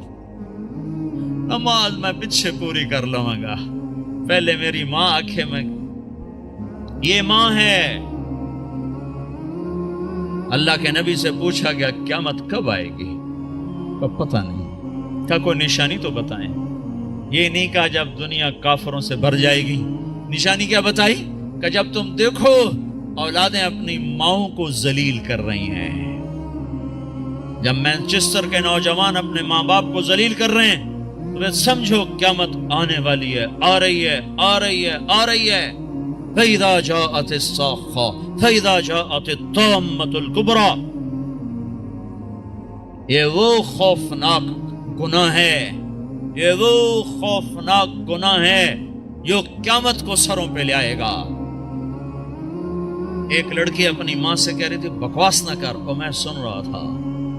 نماز میں پیچھے پوری کر لوں گا، پہلے میری ماں آنکھیں میں۔ یہ ماں ہے۔ اللہ کے نبی سے پوچھا گیا قیامت کب آئے گی؟ پتہ نہیں، کیا کوئی نشانی تو بتائیں۔ یہ نہیں کہا جب دنیا کافروں سے بھر جائے گی، نشانی کیا بتائی کہ جب تم دیکھو اولادیں اپنی ماؤں کو ذلیل کر رہی ہیں، جب مینچسٹر کے نوجوان اپنے ماں باپ کو ذلیل کر رہے ہیں، تو سمجھو قیامت آنے والی ہے، آ رہی ہے، آ رہی ہے، آ رہی ہے۔ فَإِذَا جَاءَتِ الصَّاخَّةُ فَإِذَا جَاءَتِ الطَّامَّةُ الْكُبْرَى۔ یہ وہ خوفناک گناہ ہے، یہ وہ خوفناک گناہ ہے جو قیامت کو سروں پہ لے آئے گا۔ ایک لڑکی اپنی ماں سے کہہ رہی تھی بکواس نہ کر، اور میں سن رہا تھا،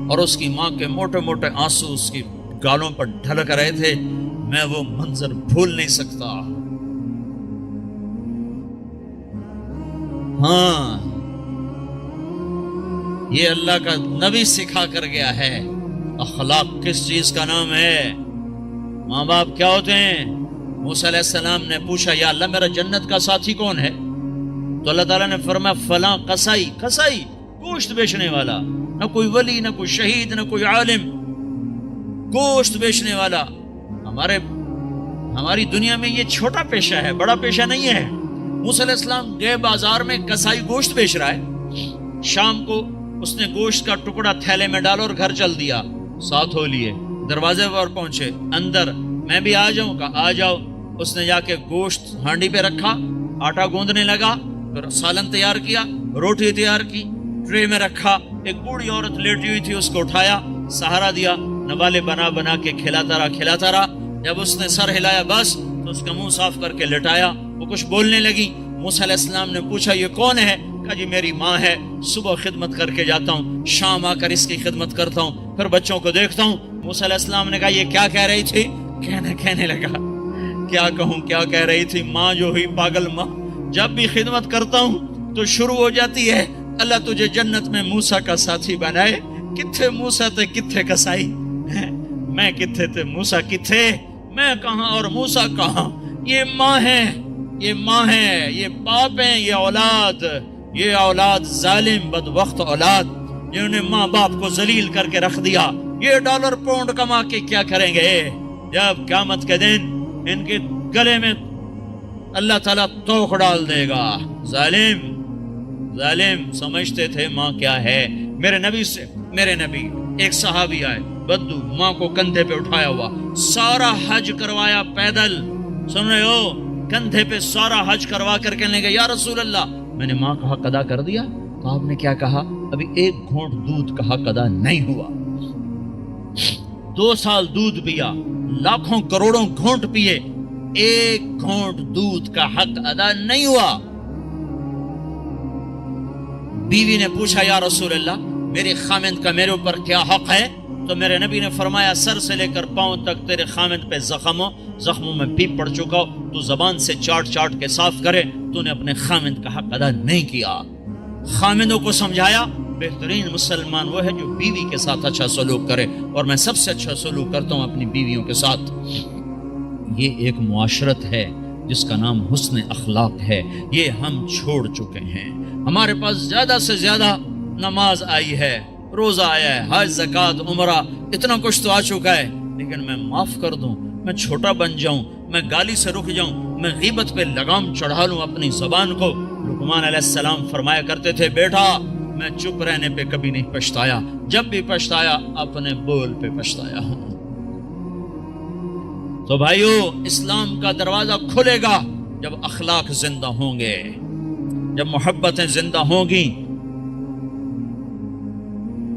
اور اس کی ماں کے موٹے موٹے آنسو اس کی گالوں پر ڈھلک رہے تھے۔ میں وہ منظر بھول نہیں سکتا۔ ہاں، یہ اللہ کا نبی سکھا کر گیا ہے۔ اخلاق کس چیز کا نام ہے؟ ماں باپ کیا ہوتے ہیں؟ موسیٰ علیہ السلام نے پوچھا یا اللہ میرا جنت کا ساتھی کون ہے؟ تو اللہ تعالیٰ نے فرمایا فلاں قصائی، قصائی گوشت بیچنے والا، نہ کوئی ولی، نہ کوئی شہید، نہ کوئی عالم، گوشت بیچنے والا۔ ہماری دنیا میں یہ چھوٹا پیشہ ہے، بڑا پیشہ نہیں ہے۔ موسیٰ علیہ السلام گئے بازار میں، قصائی گوشت بیچ رہا ہے۔ شام کو اس نے گوشت کا ٹکڑا تھیلے میں ڈالا اور گھر چل دیا، ساتھ ہو لیے، دروازے پر پہنچے، اندر میں بھی آ جاؤں؟ کہا آ جاؤ۔ اس نے جا کے گوشت ہانڈی پہ رکھا، آٹا گوندنے لگا، پھر سالن تیار کیا، روٹی تیار کی، ٹرے میں رکھا۔ ایک بوڑھی عورت لیٹی ہوئی تھی، اس کو اٹھایا، سہارا دیا، نوالے بنا بنا کے کھلاتا رہا۔ جب اس نے سر ہلایا بس، تو اس کا منہ صاف کر کے لٹایا، وہ کچھ بولنے لگی۔ موسیٰ علیہ السلام نے پوچھا یہ کون ہے؟ کہا جی میری ماں ہے، صبح خدمت کر کے جاتا ہوں، شام آ کر اس کی خدمت کرتا ہوں، پھر بچوں کو دیکھتا ہوں۔ موسیٰ علیہ السلام نے کہا یہ کیا کہہ رہی تھی؟ کہنے لگا کیا کہوں، کیا کہہ رہی تھی؟ ماں جو ہوئی پاگل ماں، جب بھی خدمت کرتا ہوں تو شروع ہو جاتی ہے اللہ تجھے جنت میں موسیٰ کا ساتھی بنائے۔ کتھے موسیٰ تے کتھے قصائی، میں کتھے تے موسیٰ کتھے، میں کہاں اور موسیٰ کہاں؟ یہ ماں ہے، یہ ماں ہے، یہ باپ ہیں، یہ اولاد ظالم بدبخت اولاد جنہوں نے ماں باپ کو ذلیل کر کے رکھ دیا۔ یہ ڈالر پاؤنڈ کما کے کیا کریں گے؟ جب قیامت کے دن ان کے گلے میں اللہ تعالیٰ توق ڈال دے گا۔ ظالم سمجھتے تھے ماں کیا ہے۔ میرے نبی ایک صحابی آئے، بدو، ماں کو کندھے پہ اٹھایا ہوا، سارا حج کروایا پیدل، سن رہے ہو، کندھے پہ سارا حج کروا کر کہنے لگے یا رسول اللہ میں نے ماں کا حق ادا کر دیا؟ تو آپ نے کیا کہا؟ ابھی ایک گھونٹ دودھ کا حق ادا نہیں ہوا۔ 2 سال دودھ پیا، لاکھوں کروڑوں گھونٹ پیے، ایک گھونٹ دودھ کا حق ادا نہیں ہوا۔ بیوی نے پوچھا یا رسول اللہ میرے خامند کا میرے اوپر کیا حق ہے؟ تو میرے نبی نے فرمایا سر سے لے کر پاؤں تک تیرے خامند پہ زخموں میں پیپ پڑ چکا ہو، تو زبان سے چاٹ کے صاف کرے، تو نے اپنے خامند کا حق ادا نہیں کیا۔ خامندوں کو سمجھایا بہترین مسلمان وہ ہے جو بیوی کے ساتھ اچھا سلوک کرے، اور میں سب سے اچھا سلوک کرتا ہوں اپنی بیویوں کے ساتھ۔ یہ ایک معاشرت ہے جس کا نام حسن اخلاق ہے، یہ ہم چھوڑ چکے ہیں۔ ہمارے پاس زیادہ سے زیادہ نماز آئی ہے، روزہ آیا ہے، حج، زکوٰۃ، عمرہ، اتنا کچھ تو آ چکا ہے، لیکن میں معاف کر دوں، میں چھوٹا بن جاؤں، میں گالی سے رک جاؤں، میں غیبت پہ لگام چڑھا لوں اپنی زبان کو۔ لقمان علیہ السلام فرمایا کرتے تھے بیٹا میں چپ رہنے پہ کبھی نہیں پچھتایا، جب بھی پچھتایا اپنے بول پہ پچھتایا ہوں۔ تو بھائیو، اسلام کا دروازہ کھلے گا جب اخلاق زندہ ہوں گے، جب محبتیں زندہ ہوں گی۔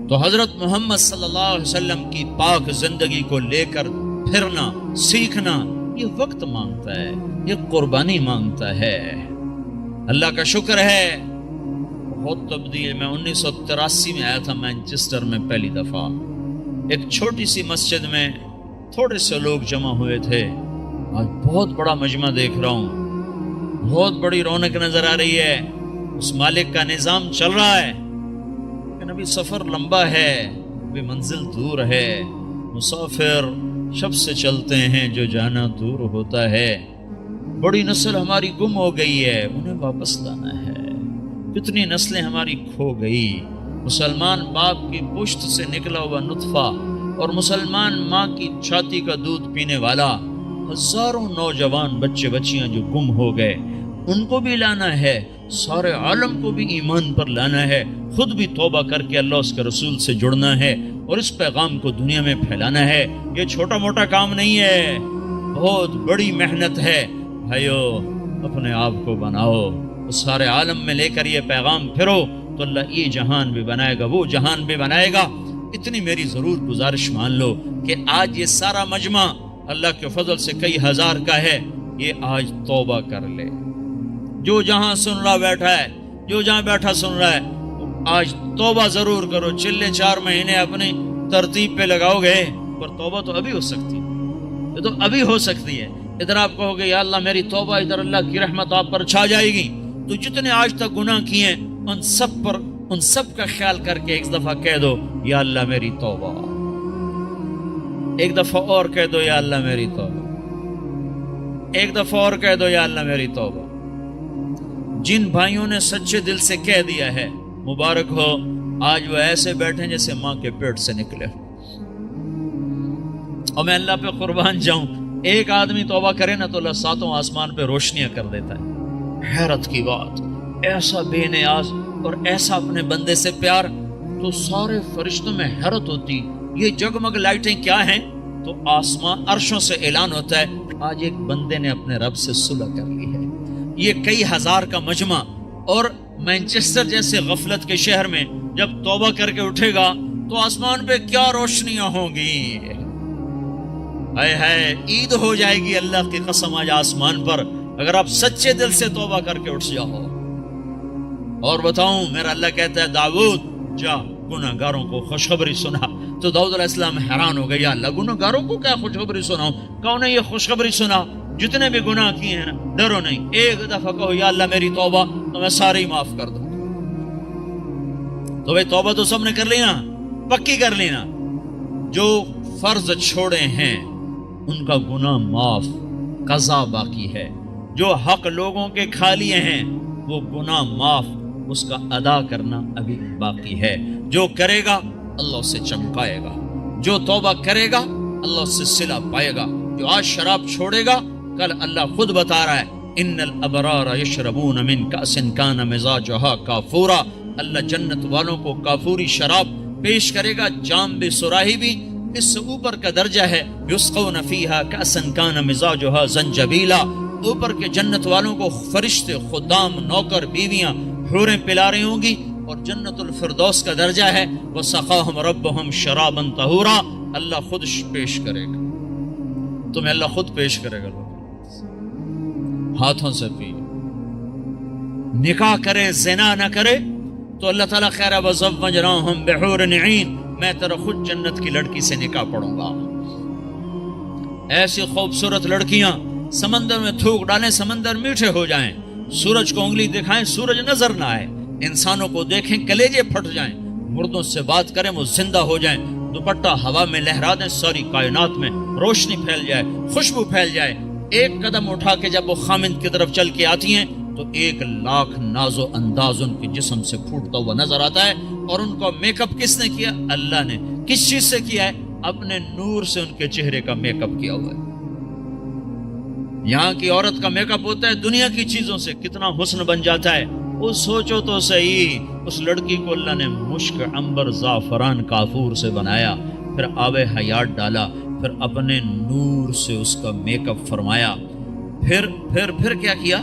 تو حضرت محمد صلی اللہ علیہ وسلم کی پاک زندگی کو لے کر پھرنا، سیکھنا، یہ وقت مانگتا ہے، یہ قربانی مانگتا ہے۔ اللہ کا شکر ہے بہت تبدیل۔ میں 1983 میں آیا تھا مینچسٹر میں پہلی دفعہ، ایک چھوٹی سی مسجد میں تھوڑے سے لوگ جمع ہوئے تھے، آج بہت بڑا مجمع دیکھ رہا ہوں، بہت بڑی رونق نظر آ رہی ہے، اس مالک کا نظام چل رہا ہے، لیکن ابھی سفر لمبا ہے، ابھی منزل دور ہے، مسافر شب سے چلتے ہیں جو جانا دور ہوتا ہے۔ بڑی نسل ہماری گم ہو گئی ہے، انہیں واپس لانا ہے۔ کتنی نسلیں ہماری کھو گئی۔ مسلمان باپ کی پشت سے نکلا ہوا نطفہ اور مسلمان ماں کی چھاتی کا دودھ پینے والا، ہزاروں نوجوان بچے بچیاں جو گم ہو گئے، ان کو بھی لانا ہے، سارے عالم کو بھی ایمان پر لانا ہے، خود بھی توبہ کر کے اللہ اس کے رسول سے جڑنا ہے اور اس پیغام کو دنیا میں پھیلانا ہے۔ یہ چھوٹا موٹا کام نہیں ہے، بہت بڑی محنت ہے۔ بھائیو، اپنے آپ کو بناؤ، سارے عالم میں لے کر یہ پیغام پھرو تو اللہ یہ جہان بھی بنائے گا، وہ جہان بھی بنائے گا۔ اتنی میری ضرور گزارش مان لو کہ آج یہ سارا مجمع اللہ کے فضل سے کئی ہزار کا ہے، یہ آج توبہ کر لے۔ جو جہاں سن رہا بیٹھا ہے، جو جہاں بیٹھا سن رہا ہے، آج توبہ ضرور کرو۔ چلے 4 مہینے اپنی ترتیب پہ لگاؤ گے، پر توبہ تو ابھی ہو سکتی ہے، یہ تو ابھی ہو سکتی ہے۔ ادھر آپ کہو گے یا اللہ میری توبہ، ادھر اللہ کی رحمت آپ پر چھا جائے گی۔ تو جتنے آج تک گناہ کیے ان سب کا خیال کر کے ایک دفعہ کہہ دو یا اللہ میری توبہ، ایک دفعہ اور کہہ دو یا اللہ میری توبہ، ایک دفعہ اور کہہ دو یا اللہ میری توبہ۔ جن بھائیوں نے سچے دل سے کہہ دیا ہے مبارک ہو، آج وہ ایسے بیٹھے جیسے ماں کے پیٹ سے نکلے۔ اور میں اللہ پہ قربان جاؤں، ایک آدمی توبہ کرے نا تو اللہ ساتوں آسمان پہ روشنیاں کر دیتا ہے۔ حیرت کی بات، ایسا بے نیاز اور ایسا اپنے بندے سے پیار، تو سارے فرشتوں میں حیرت ہوتی یہ جگمگ لائٹیں کیا ہیں؟ تو آسمان عرشوں سے اعلان ہوتا ہے آج ایک بندے نے اپنے رب سے صلح کر لی ہے۔ یہ کئی ہزار کا مجمع، اور مینچسٹر جیسے غفلت کے شہر میں جب توبہ کر کے اٹھے گا تو آسمان پہ کیا روشنیاں ہوں گی، ہائے ہائے، عید ہو جائے گی اللہ کی قسم آج آسمان پر، اگر آپ سچے دل سے توبہ کر کے اٹھ جاؤ۔ اور بتاؤں، میرا اللہ کہتا ہے داؤد جا گناہ گاروں کو خوشخبری سنا، تو داؤد علیہ السلام حیران ہو گئے، یا اللہ گناہ گاروں کو کیا خوشخبری سناؤں؟ کہو نے یہ خوشخبری سنا، جتنے بھی گناہ کیے ہیں نا، ڈرو نہیں، ایک دفعہ کہو یا اللہ میری توبہ، تو میں سارے ہی معاف کر دوں۔ تو بھائی توبہ تو سب نے کر لی نا، پکی کر لی نا۔ جو فرض چھوڑے ہیں ان کا گناہ معاف، قضا باقی ہے۔ جو حق لوگوں کے کھا لیے ہیں وہ گناہ معاف، اس کا ادا کرنا ابھی باقی ہے۔ جو کرے گا اللہ اسے چمکائے گا، جو توبہ کرے گا اللہ اس سے صلہ پائے گا۔ جو آج شراب چھوڑے گا کل اللہ خود بتا رہا ہے ان الابرار یشربون من کأس کان مزاجها کافورا، اللہ جنت والوں کو کافوری شراب پیش کرے گا، جام بھی سراہی بھی، اس سے اوپر کا درجہ ہے یسقون فیہا کأسا کان مزاجها زنجبیلا، اوپر کے جنت والوں کو فرشتے، خدام، نوکر، بیویاں، حوریں پلا رہی ہوں گی، اور جنت الفردوس کا درجہ ہے وسقاہم ربہم شرابا طہورا، اللہ خود پیش کرے گا تمہیں، اللہ خود پیش کرے گا، ہاتھوں سے پی۔ نکاح کرے زنا نہ کرے تو اللہ تعالیٰ خیر وزوجناہم بحور عین، میں تیرا خود جنت کی لڑکی سے نکاح پڑھوں گا۔ ایسی خوبصورت لڑکیاں سمندر میں تھوک ڈالیں، سمندر میٹھے ہو جائیں، سورج کو انگلی دکھائیں سورج نظر نہ آئے، انسانوں کو دیکھیں کلیجے پھٹ جائیں، مردوں سے بات کریں وہ زندہ ہو جائیں، دوپٹہ ہوا میں لہرا دیں، ساری کائنات میں روشنی پھیل جائے، خوشبو پھیل جائے، ایک قدم اٹھا کے جب وہ خامند کی طرف چل کے آتی ہیں تو 1,00,000 ناز و انداز ان کے جسم سے پھوٹتا ہوا نظر آتا ہے، اور ان کا میک اپ کس نے کیا؟ اللہ نے۔ کس چیز سے کیا ہے؟ اپنے نور سے ان کے چہرے کا میک اپ کیا ہوا ہے۔ یہاں کی عورت کا میک اپ ہوتا ہے دنیا کی چیزوں سے، کتنا حسن بن جاتا ہے وہ سوچو تو صحیح۔ اس لڑکی کو اللہ نے مشک، عنبر، زعفران، کافور سے بنایا، پھر آب حیات ڈالا، پھر اپنے نور سے اس کا میک اپ فرمایا، پھر کیا کیا؟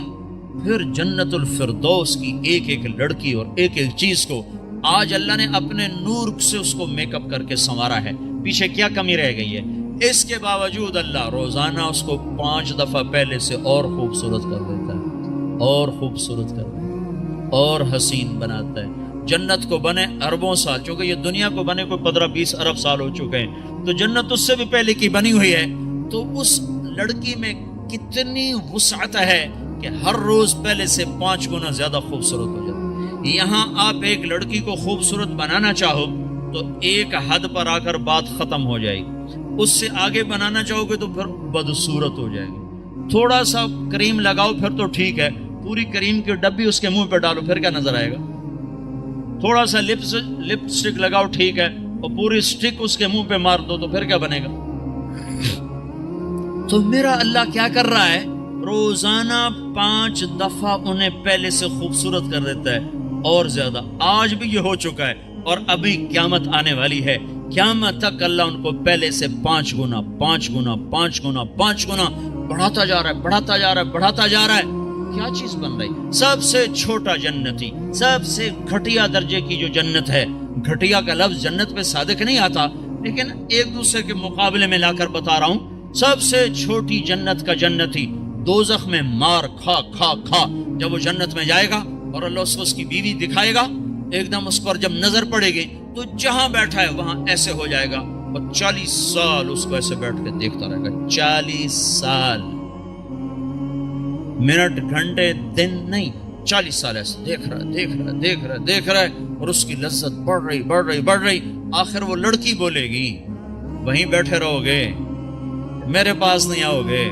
پھر جنت الفردوس کی ایک ایک لڑکی اور ایک ایک چیز کو آج اللہ نے اپنے نور سے اس کو میک اپ کر کے سنوارا ہے۔ پیچھے کیا کمی رہ گئی ہے؟ اس کے باوجود اللہ روزانہ اس کو 5 دفعہ پہلے سے اور خوبصورت کر دیتا ہے، اور خوبصورت کر دیتا ہے، اور حسین بناتا ہے۔ جنت کو بنے اربوں سال، چونکہ یہ دنیا کو بنے کوئی 15-20 ارب سال ہو چکے ہیں، تو جنت اس سے بھی پہلے کی بنی ہوئی ہے۔ تو اس لڑکی میں کتنی وسعت ہے کہ ہر روز پہلے سے 5 گنا زیادہ خوبصورت ہو جاتا ہے۔ یہاں آپ ایک لڑکی کو خوبصورت بنانا چاہو تو ایک حد پر آ کر بات ختم ہو جائے گی، اس سے آگے بنانا چاہو گے تو پھر بدصورت ہو جائے گی۔ تھوڑا سا کریم لگاؤ پھر تو ٹھیک ہے، پوری کریم کی ڈبی اس کے منہ پہ ڈالو پھر کیا نظر آئے گا؟ تھوڑا سا لپ سٹک لگاؤ ٹھیک ہے، اور پوری سٹک اس کے منہ پہ مار دو تو پھر کیا بنے گا؟ تو میرا اللہ کیا کر رہا ہے؟ روزانہ 5 دفعہ انہیں پہلے سے خوبصورت کر دیتا ہے، اور زیادہ۔ آج بھی یہ ہو چکا ہے، اور ابھی قیامت آنے والی ہے، قیامت تک اللہ ان کو پہلے سے 5 گنا 5 گنا 5 گنا 5 گنا بڑھاتا جا رہا ہے، بڑھاتا جا رہا ہے، بڑھاتا جا رہا ہے۔ کیا چیز بن رہی؟ سب سے چھوٹا جنتی، سب سے گھٹیا درجے کی جو جنت ہے، گھٹیا کا لفظ جنت پہ صادق نہیں آتا، لیکن ایک دوسرے کے مقابلے میں لا کر بتا رہا ہوں، سب سے چھوٹی جنت کا جنتی دوزخ میں مار کھا کھا کھا جب وہ جنت میں جائے گا اور اللہ اس کی بیوی دکھائے گا، ایک دم اس پر جب نظر پڑے گی تو جہاں بیٹھا ہے وہاں ایسے ہو جائے گا، اور 40 سال اس کو ایسے بیٹھ کے دیکھتا رہے گا۔ 40 سال، منٹ، گھنٹے، دن نہیں، 40 سال ایسے دیکھ رہا ہے، اور اس کی لذت بڑھ رہی۔ آخر وہ لڑکی بولے گی وہیں بیٹھے رہو گے، میرے پاس نہیں آؤ گے۔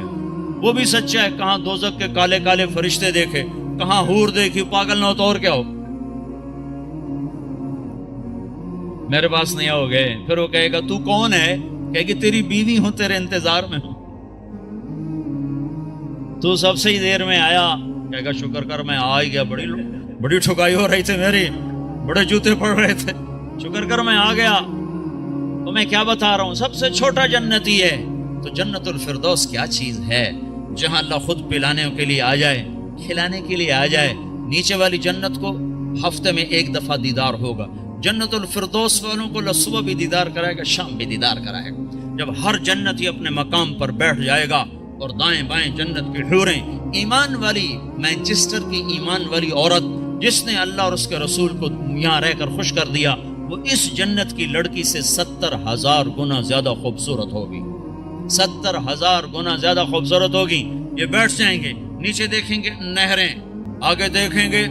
وہ بھی سچا ہے، کہاں دوزخ کے کالے کالے فرشتے دیکھے، کہاں حور دیکھی پاگل نہ ہو تو اور کیا ہو، میرے پاس نہیں آؤ گے. پھر وہ کہے گا تو کون ہے؟ کہے گی تیری بیوی ہوں، تیرے انتظار میں ہوں. تو سب سے ہی دیر میں آیا، کہے گا شکر کر میں آ ہی گیا، بڑی ٹھکائی ہو رہی تھی میری، بڑے جوتے پڑ رہے تھے، شکر کر میں آ گیا. تو میں کیا بتا رہا ہوں، سب سے چھوٹا جنتی ہے. تو جنت الفردوس کیا چیز ہے جہاں اللہ خود پلانے کے لیے آ جائے، کھلانے کے لیے آ جائے. نیچے والی جنت کو ہفتے میں ایک دفعہ دیدار ہوگا، جنت الفردوس والوں کو اللہ صبح بھی دیدار کرائے گا، شام بھی دیدار کرائے گا. جب ہر جنتی اپنے مقام پر بیٹھ جائے گا اور دائیں بائیں جنت کی حوریں، ایمان والی مینچسٹر کی ایمان والی عورت جس نے اللہ اور اس کے رسول کو یہاں رہ کر خوش کر دیا، وہ اس جنت کی لڑکی سے 70,000 گنا زیادہ خوبصورت ہوگی، 70,000 گنا زیادہ خوبصورت ہوگی. یہ بیٹھ جائیں گے، نیچے دیکھیں گے نہریں، آگے دیکھیں گے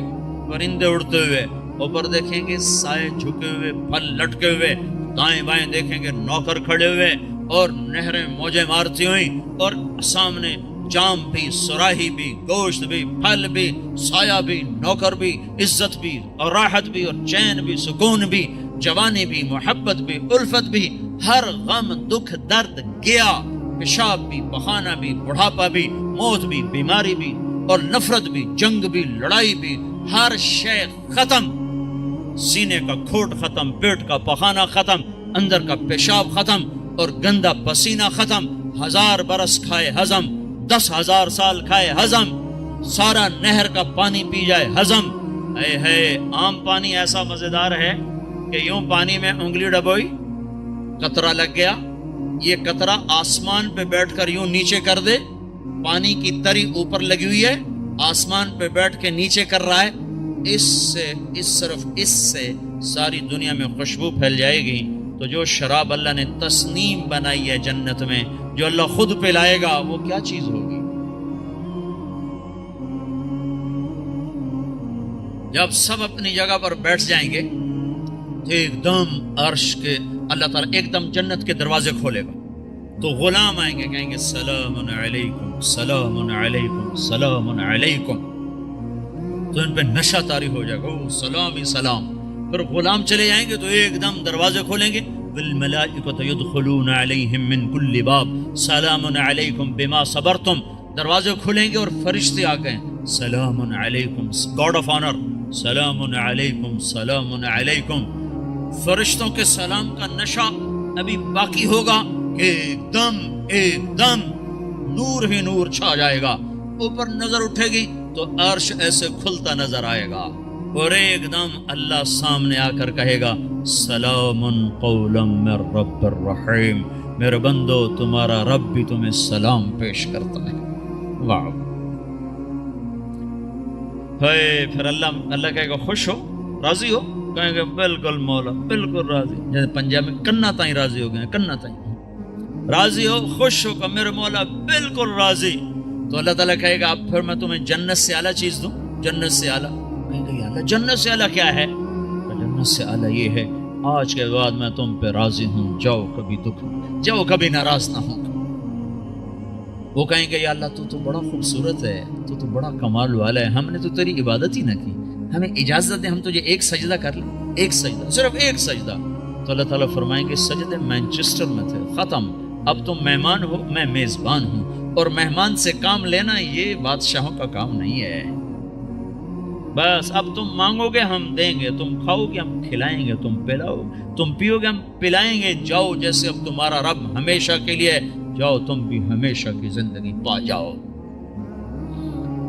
پرندے اڑتے ہوئے، اوپر دیکھیں گے سائے جھکے ہوئے، پھل لٹکے ہوئے، دائیں بائیں دیکھیں گے نوکر کھڑے ہوئے اور نہریں موجیں مارتی ہوئی، اور سامنے جام بھی، سراہی بھی، گوشت بھی، پھل بھی، سایہ بھی، نوکر بھی، عزت بھی اور راحت بھی اور چین بھی، سکون بھی، جوانی بھی، محبت بھی، الفت بھی، ہر غم دکھ درد گیا، پیشاب بھی، پخانہ بھی، بڑھاپا بھی، موت بھی، بیماری بھی اور نفرت بھی، جنگ بھی، لڑائی بھی، ہر شے ختم. سینے کا کھوٹ ختم، پیٹ کا پخانہ ختم، اندر کا پیشاب ختم اور گندا پسینہ ختم. 1000 برس کھائے ہضم، 10,000 سال کھائے ہضم، سارا نہر کا پانی پی جائے ہضم. اے ہے عام پانی ایسا مزیدار ہے کہ یوں پانی میں انگلی ڈبوئی، قطرہ لگ گیا، یہ قطرہ آسمان پہ بیٹھ کر یوں نیچے کر دے، پانی کی تری اوپر لگی ہوئی ہے، آسمان پہ بیٹھ کے نیچے کر رہا ہے، صرف اس سے ساری دنیا میں خوشبو پھیل جائے گی. تو جو شراب اللہ نے تسنیم بنائی ہے جنت میں، جو اللہ خود پلائے گا، وہ کیا چیز ہوگی؟ جب سب اپنی جگہ پر بیٹھ جائیں گے تو ایک دم عرش کے اللہ تعالیٰ ایک دم جنت کے دروازے کھولے گا، تو غلام آئیں گے، کہیں گے سلام علیکم سلام علیکم سلام علیکم. تو ان پہ نشہ طاری ہو جائے گا، سلام ہی سلام. پھر غلام چلے جائیں گے تو ایک دم دروازے کھولیں گے، والملائکۃ یدخلون علیہم من کل باب سلام علیکم بما صبرتم. دروازے کھلیں گے اور فرشتے آ گئے، سلام علیکم، گاڈ آف آنر، سلام علیکم سلام علیکم. فرشتوں کے سلام کا نشہ ابھی باقی ہوگا کہ ایک دم نور ہی نور چھا جائے گا. اوپر نظر اٹھے گی تو عرش ایسے کھلتا نظر آئے گا، اور ایک دم اللہ سامنے آ کر کہے گا سلام قولا من رب الرحیم، میرے بندو تمہارا رب بھی تمہیں سلام پیش کرتا ہے. واہ. پھر اللہ کہے گا خوش ہو، راضی ہو؟ کہیں گے بالکل مولا، بالکل راضی. جیسے پنجاب میں کنا تائیں راضی ہو گئے، کنا تائیں راضی ہو، خوش ہو کہ میرے مولا بالکل راضی. تو اللہ تعالیٰ کہے گا اب پھر میں تمہیں جنت سے اعلیٰ چیز دوں، جنت سے اعلیٰ. کہیں گے یا اللہ جنت سے اعلیٰ کیا ہے؟ جنت سے اعلیٰ یہ ہے آج کے بعد میں تم پہ راضی ہوں، جاؤ کبھی دکھ، جاؤ کبھی ناراض نہ ہوں. وہ کہیں گے یا اللہ تو بڑا خوبصورت ہے، تو بڑا کمال والا ہے، ہم نے تو تیری عبادت ہی نہ کی، ہمیں اجازت دے ہم تجھے ایک سجدہ کر لیں، ایک سجدہ، صرف ایک سجدہ. تو اللہ تعالیٰ فرمائیں گے سجدے مینچسٹر میں تھے، ختم، اب تم مہمان ہو، میں میزبان ہوں، اور مہمان سے کام لینا یہ بادشاہوں کا کام نہیں ہے. بس اب تم مانگو گے ہم دیں گے، تم کھاؤ گے ہم کھلائیں گے، تم پلاؤ، تم پیو گے ہم پلائیں گے. جاؤ جیسے اب تمہارا رب ہمیشہ کے لیے، جاؤ تم بھی ہمیشہ کی زندگی پا جاؤ.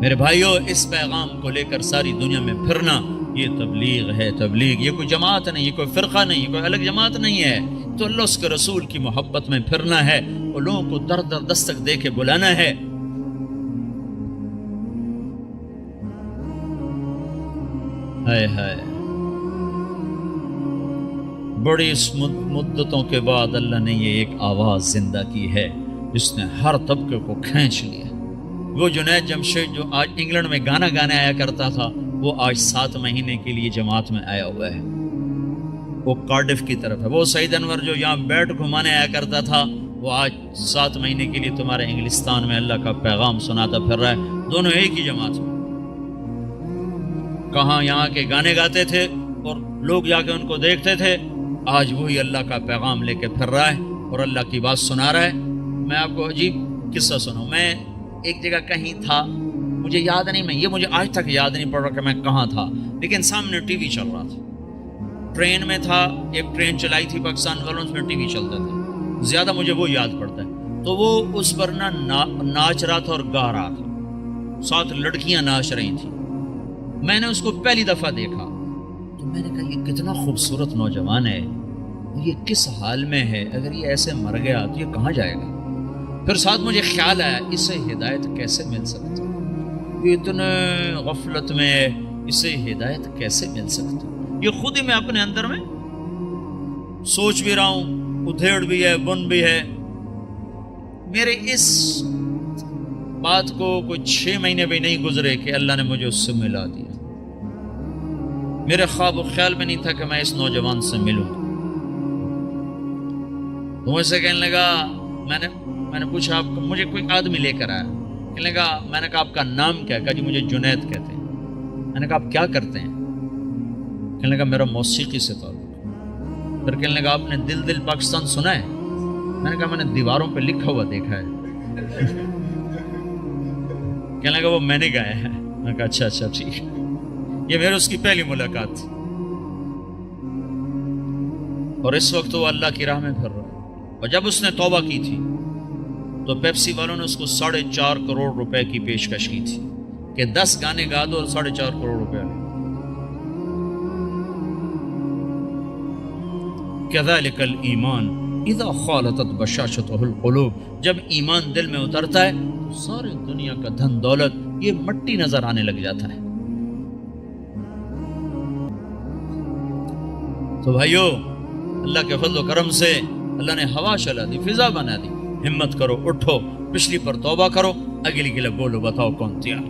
میرے بھائیو، اس پیغام کو لے کر ساری دنیا میں پھرنا یہ تبلیغ ہے. تبلیغ یہ کوئی جماعت نہیں، یہ کوئی فرقہ نہیں، یہ کوئی الگ جماعت نہیں ہے. تو اللہ اس کے رسول کی محبت میں پھرنا ہے، اور لوگوں کو در در دستک دے کے بلانا ہے. ہائے ہائے، بڑی اس مدتوں کے بعد اللہ نے یہ ایک آواز زندہ کی ہے جس نے ہر طبقے کو کھینچ لیا. وہ جنید جمشید جو آج انگلینڈ میں گانا گانے آیا کرتا تھا، وہ آج 7 مہینے کے لیے جماعت میں آیا ہوا ہے، وہ کارڈف کی طرف ہے. وہ سعید انور جو یہاں بیٹ گھمانے آیا کرتا تھا، وہ آج 7 مہینے کے لیے تمہارے انگلستان میں اللہ کا پیغام سناتا پھر رہا ہے. دونوں ایک ہی جماعت میں. کہاں یہاں کے گانے گاتے تھے اور لوگ جا کے ان کو دیکھتے تھے، آج وہی اللہ کا پیغام لے کے پھر رہا ہے اور اللہ کی بات سنا رہا ہے۔ میں آپ کو عجیب قصہ سناؤں، میں ایک جگہ کہیں تھا، مجھے یاد نہیں، میں یہ مجھے آج تک یاد نہیں پڑ رہا کہ میں کہاں تھا، لیکن سامنے ٹی وی چل رہا تھا، ٹرین میں تھا، ایک ٹرین چلائی تھی پاکستان والوں، اس میں ٹی وی چلتا تھا، زیادہ مجھے وہ یاد پڑتا ہے۔ تو وہ اس پر ناچ رہا تھا اور گا رہا تھا، ساتھ لڑکیاں ناچ رہی تھیں۔ میں نے اس کو پہلی دفعہ دیکھا تو میں نے کہا یہ کتنا خوبصورت نوجوان ہے، یہ کس حال میں ہے، اگر یہ ایسے مر گیا تو یہ کہاں جائے گا؟ پھر ساتھ مجھے خیال آیا اسے ہدایت کیسے مل سکتی، یہ اتنے غفلت میں اسے ہدایت کیسے مل سکتی؟ یہ خود ہی میں اپنے اندر میں سوچ بھی رہا ہوں، ادھیڑ بھی ہے، بن بھی ہے۔ میرے اس بات کو کوئی 6 مہینے بھی نہیں گزرے کہ اللہ نے مجھے اس سے ملا دیا۔ میرے خواب و خیال میں نہیں تھا کہ میں اس نوجوان سے ملوں۔ تو مجھ سے کہنے لگا، میں نے پوچھا آپ کو، مجھے کوئی آدمی لے کر آیا، کہنے لگا، میں نے کہا آپ کا نام کیا؟ کہا جی مجھے جنید کہتے ہیں۔ میں نے کہا آپ کیا کرتے ہیں؟ کہنے لگا میرا موسیقی سے تعلق۔ پھر کہنے لگا آپ نے دل دل پاکستان سنا ہے؟ میں نے کہا میں نے دیواروں پہ لکھا ہوا دیکھا ہے۔ کہنے لگا وہ میں نے گایا ہے۔ میں نے کہا اچھا اچھا ٹھیک۔ یہ میرے اس کی پہلی ملاقات تھی، اور اس وقت وہ اللہ کی راہ میں پھر رہا ہے۔ اور جب اس نے توبہ کی تھی تو پیپسی والوں نے اس کو 4.5 کروڑ روپے کی پیشکش کی تھی کہ 10 گانے گا دو اور 4.5 کروڑ روپے۔ كذلك الایمان اذا خالطت بشاشته القلوب، جب ایمان دل میں اترتا ہے تو ساری دنیا کا دھن دولت یہ مٹی نظر آنے لگ جاتا ہے۔ تو بھائیو، اللہ کے فضل و کرم سے اللہ نے ہوا چلا دی، فضا بنا دی۔ ہمت کرو، اٹھو، پچھلی پر توبہ کرو، اگلی کے لیے بولو، بتاؤ کون تیار؟